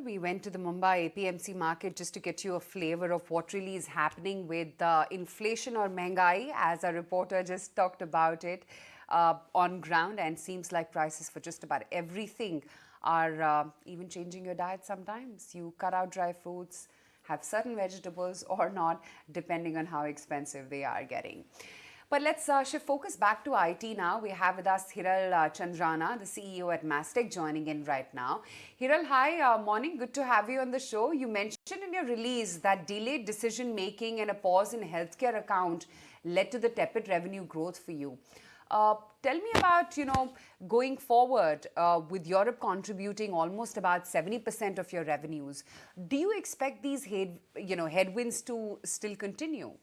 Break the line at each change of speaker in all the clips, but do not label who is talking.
we went to the Mumbai APMC market just to get you a flavor of what really is happening with inflation or mehengai, as our reporter just talked about it, on ground, and seems like prices for just about everything are even changing your diet sometimes. You cut out dry fruits, have certain vegetables or not, depending on how expensive they are getting. But let's shift focus back to IT now. We have with us Hiral Chandrana, the CEO at Mastek, joining in right now. Hiral, hi, morning. Good to have you on the show. You mentioned in your release that delayed decision making and a pause in healthcare account led to the tepid revenue growth for you. Tell me about, going forward with Europe contributing almost about 70% of your revenues. Do you expect these headwinds to still continue?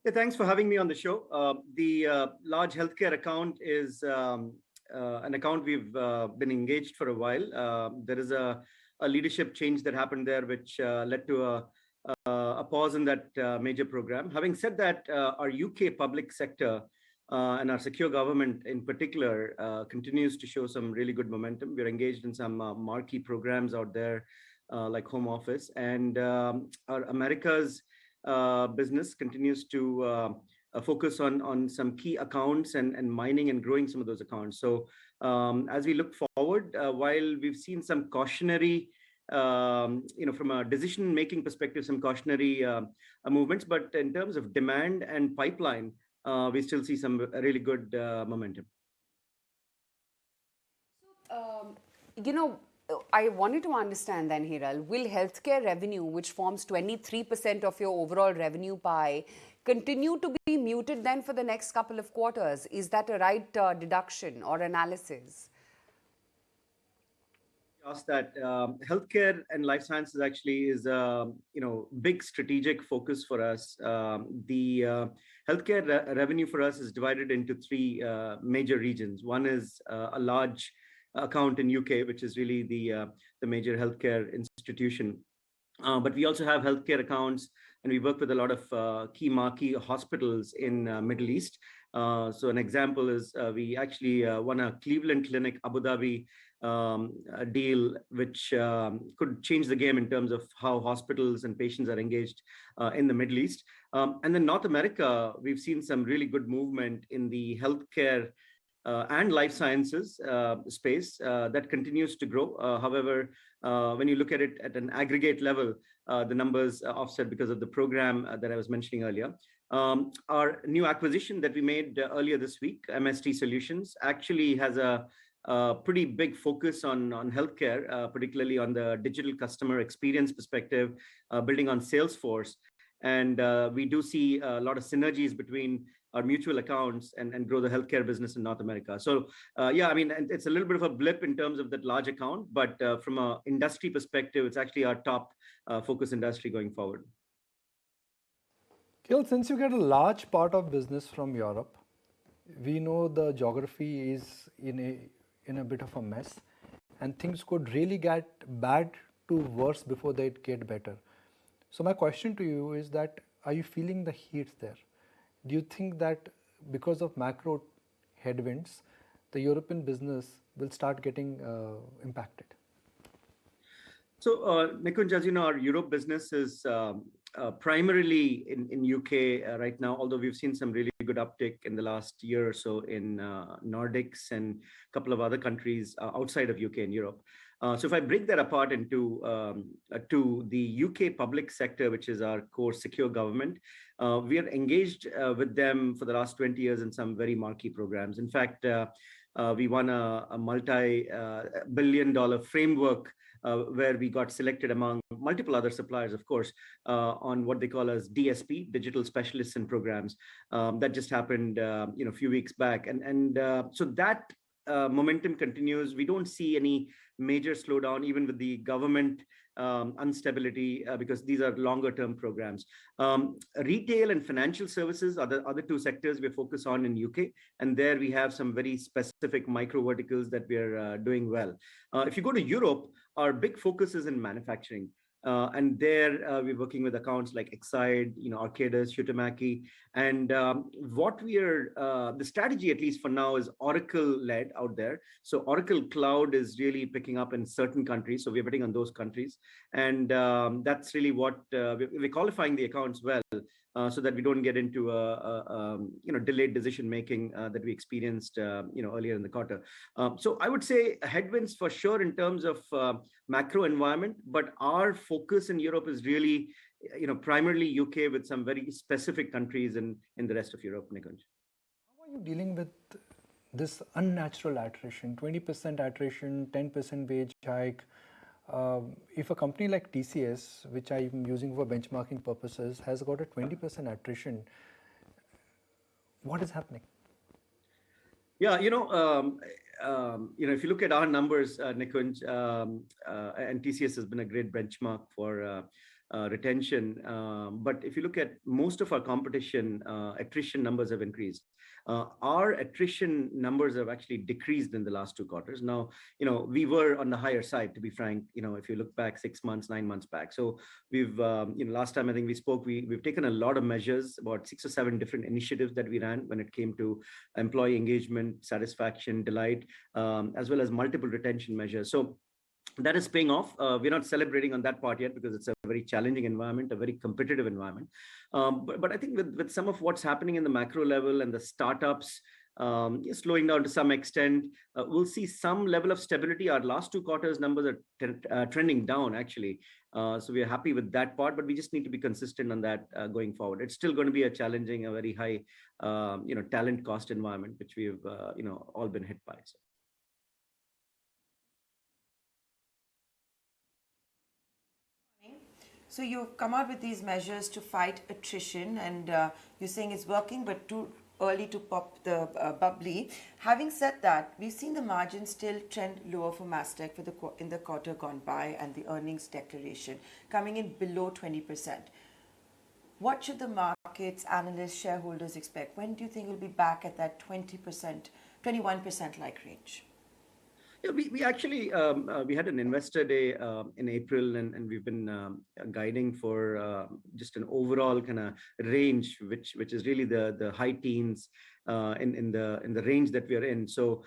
Yeah, thanks for having me on the show. The large healthcare account is an account we've been engaged for a while. There is a leadership change that happened there, which led to a pause in that major program. Having said that, our UK public sector and our secure government in particular continues to show some really good momentum. We're engaged in some marquee programs out there like Home Office, and our Americas business continues to focus on some key accounts and mining and growing some of those accounts. So as we look forward, while we've seen some cautionary, from a decision-making perspective, some cautionary movements, but in terms of demand and pipeline, we still see some really good momentum.
I wanted to understand then, Hiral, will healthcare revenue, which forms 23% of your overall revenue pie, continue to be muted then for the next couple of quarters? Is that a right deduction or analysis?
Asked that healthcare and life sciences actually is a big strategic focus for us. The healthcare revenue for us is divided into three major regions. One is a large account in UK, which is really the major healthcare institution. But we also have healthcare accounts, and we work with a lot of key marquee hospitals in Middle East. So an example is we actually won a Cleveland Clinic Abu Dhabi deal, which could change the game in terms of how hospitals and patients are engaged in the Middle East. And then North America, we've seen some really good movement in the healthcare and life sciences space that continues to grow. However, when you look at it at an aggregate level, the numbers are offset because of the program that I was mentioning earlier. Our new acquisition that we made earlier this week, MST Solutions, actually has a pretty big focus on healthcare, particularly on the digital customer experience perspective, building on Salesforce. And we do see a lot of synergies between our mutual accounts and grow the healthcare business in North America. So it's a little bit of a blip in terms of that large account, but from an industry perspective, it's actually our top focus industry going forward.
Hiral, since you get a large part of business from Europe, we know the geography is in a bit of a mess, and things could really get bad to worse before they get better. So my question to you is that, are you feeling the heat there? Do you think that because of macro headwinds, the European business will start getting impacted?
So, Nikunj, as you know, our Europe business is primarily in UK right now, although we've seen some really good uptick in the last year or so in Nordics and a couple of other countries outside of UK and Europe. So if I break that apart into to the UK public sector, which is our core secure government, we are engaged with them for the last 20 years in some very marquee programs. In fact, we won a multi-billion-dollar framework where we got selected among multiple other suppliers, of course, on what they call as DSP, Digital Specialists and Programs. That just happened, a few weeks back. And so that momentum continues. We don't see any major slowdown, even with the government instability, because these are longer term programs. Retail and financial services are the other two sectors we focus on in UK. And there we have some very specific micro verticals that we are doing well. If you go to Europe, our big focus is in manufacturing. And there we're working with accounts like Exide, Arcadis, Huhtamaki. And the strategy, at least for now, is Oracle-led out there. So Oracle Cloud is really picking up in certain countries. So we're betting on those countries. And that's really what we're qualifying the accounts well. So that we don't get into delayed decision making that we experienced earlier in the quarter. So I would say headwinds for sure in terms of macro environment, but our focus in Europe is really primarily UK with some very specific countries in the rest of Europe, Nikunj.
How are you dealing with this unnatural attrition, 20% attrition, 10% wage hike? If a company like TCS, which I'm using for benchmarking purposes, has got a 20% attrition, what is happening?
Yeah, if you look at our numbers, Nikunj, and TCS has been a great benchmark for retention. But if you look at most of our competition, attrition numbers have increased. Our attrition numbers have actually decreased in the last 2 quarters. Now, we were on the higher side, to be frank, if you look back 6 months, 9 months back. So we've, last time I think we spoke, we've taken a lot of measures, about 6 or 7 different initiatives that we ran when it came to employee engagement, satisfaction, delight, as well as multiple retention measures. So that is paying off. We're not celebrating on that part yet because it's a very challenging environment, a very competitive environment. But I think with some of what's happening in the macro level and the startups slowing down to some extent, we'll see some level of stability. Our last 2 quarters numbers are trending down actually. So we're happy with that part, but we just need to be consistent on that going forward. It's still going to be a challenging, a very high, talent cost environment, which we've, all been hit by. So.
So you've come out with these measures to fight attrition, and you're saying it's working, but too early to pop the bubbly. Having said that, we've seen the margin still trend lower for Mastek in the quarter gone by, and the earnings declaration coming in below 20%. What should the markets, analysts, shareholders expect? When do you think we'll be back at that 20%, 21% like range?
Yeah, we actually we had an investor day in April, and we've been guiding for just an overall kind of range, which is really the high teens in the range that we are in. So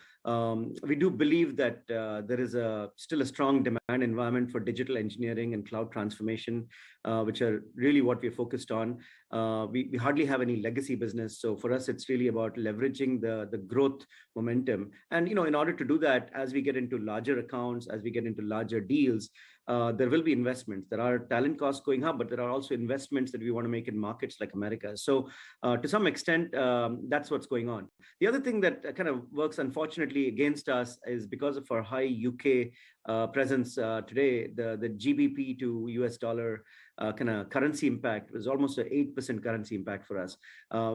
we do believe that there is still a strong demand environment for digital engineering and cloud transformation, which are really what we're focused on. We hardly have any legacy business, so for us it's really about leveraging the growth momentum. And in order to do that, as we get into larger accounts, as we get into larger deals, there will be investments. There are talent costs going up, but there are also investments that we want to make in markets like America. So to some extent, that's what's going on. The other thing that kind of works unfortunately against us is because of our high UK presence today, the GBP to US dollar kind of currency impact was almost an 8% currency impact for us,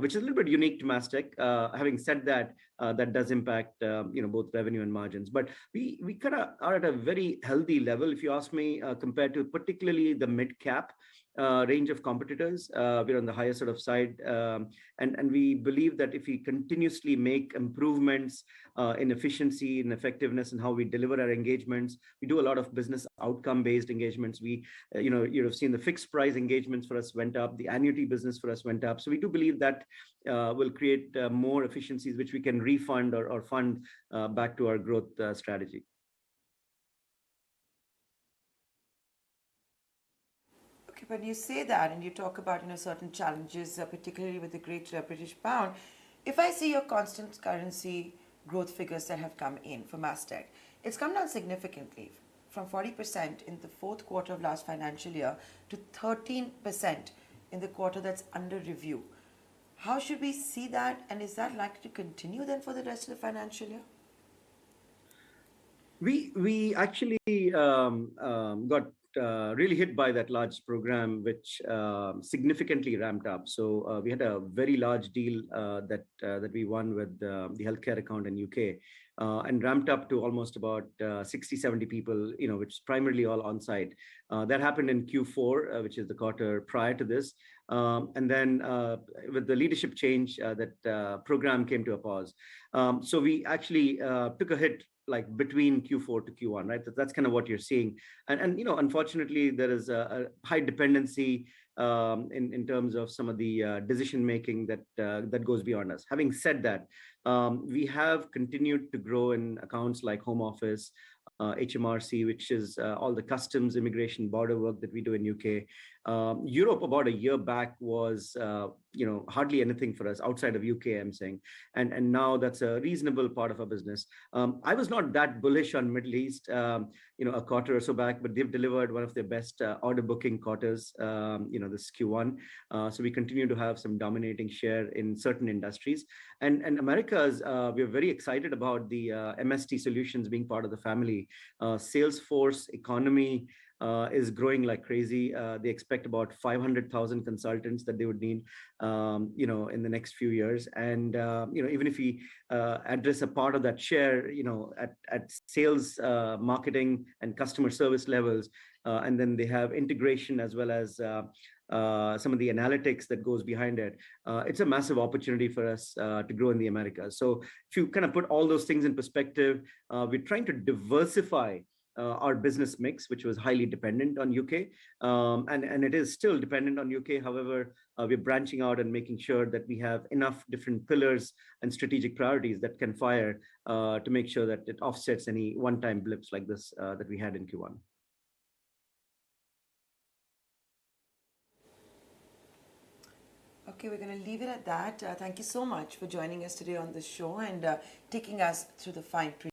which is a little bit unique to Mastek. Having said that, that does impact both revenue and margins. But we kind of are at a very healthy level, if you ask me, compared to particularly the mid-cap range of competitors. We're on the higher sort of side, and we believe that if we continuously make improvements in efficiency and effectiveness and how we deliver our engagements, we do a lot of business outcome based engagements. We you've seen the fixed price engagements for us went up, the annuity business for us went up. So we do believe that will create more efficiencies which we can refund or fund back to our growth strategy.
When you say that and you talk about certain challenges, particularly with the great British pound, if I see your constant currency growth figures that have come in for Mastek, it's come down significantly from 40% in the fourth quarter of last financial year to 13% in the quarter that's under review. How should we see that, and is that likely to continue then for the rest of the financial year?
We actually got really hit by that large program, which significantly ramped up. So we had a very large deal that we won with the healthcare account in UK, and ramped up to almost about 60-70 people, which is primarily all on site. That happened in Q4, which is the quarter prior to this. And then with the leadership change, that program came to a pause. So we actually took a hit like between Q4 to Q1, right? That's kind of what you're seeing. And unfortunately, there is a high dependency in terms of some of the decision making that goes beyond us. Having said that, we have continued to grow in accounts like Home Office, HMRC, which is all the customs, immigration, border work that we do in UK. Europe, about a year back, was hardly anything for us outside of UK, I'm saying, and now that's a reasonable part of our business. I was not that bullish on Middle East, a quarter or so back, but they've delivered one of their best order booking quarters, this Q1. So we continue to have some dominating share in certain industries, and Americas, we're very excited about the MST solutions being part of the family. Salesforce economy is growing like crazy. They expect about 500,000 consultants that they would need, in the next few years. And even if we address a part of that share, at sales, marketing, and customer service levels, and then they have integration as well as some of the analytics that goes behind it. It's a massive opportunity for us to grow in the Americas. So if you kind of put all those things in perspective, we're trying to diversify our business mix, which was highly dependent on UK, and it is still dependent on UK. However, we're branching out and making sure that we have enough different pillars and strategic priorities that can fire to make sure that it offsets any one-time blips like this that we had in Q1.
Okay, we're going to leave it at that. Thank you so much for joining us today on the show and taking us through the fine print.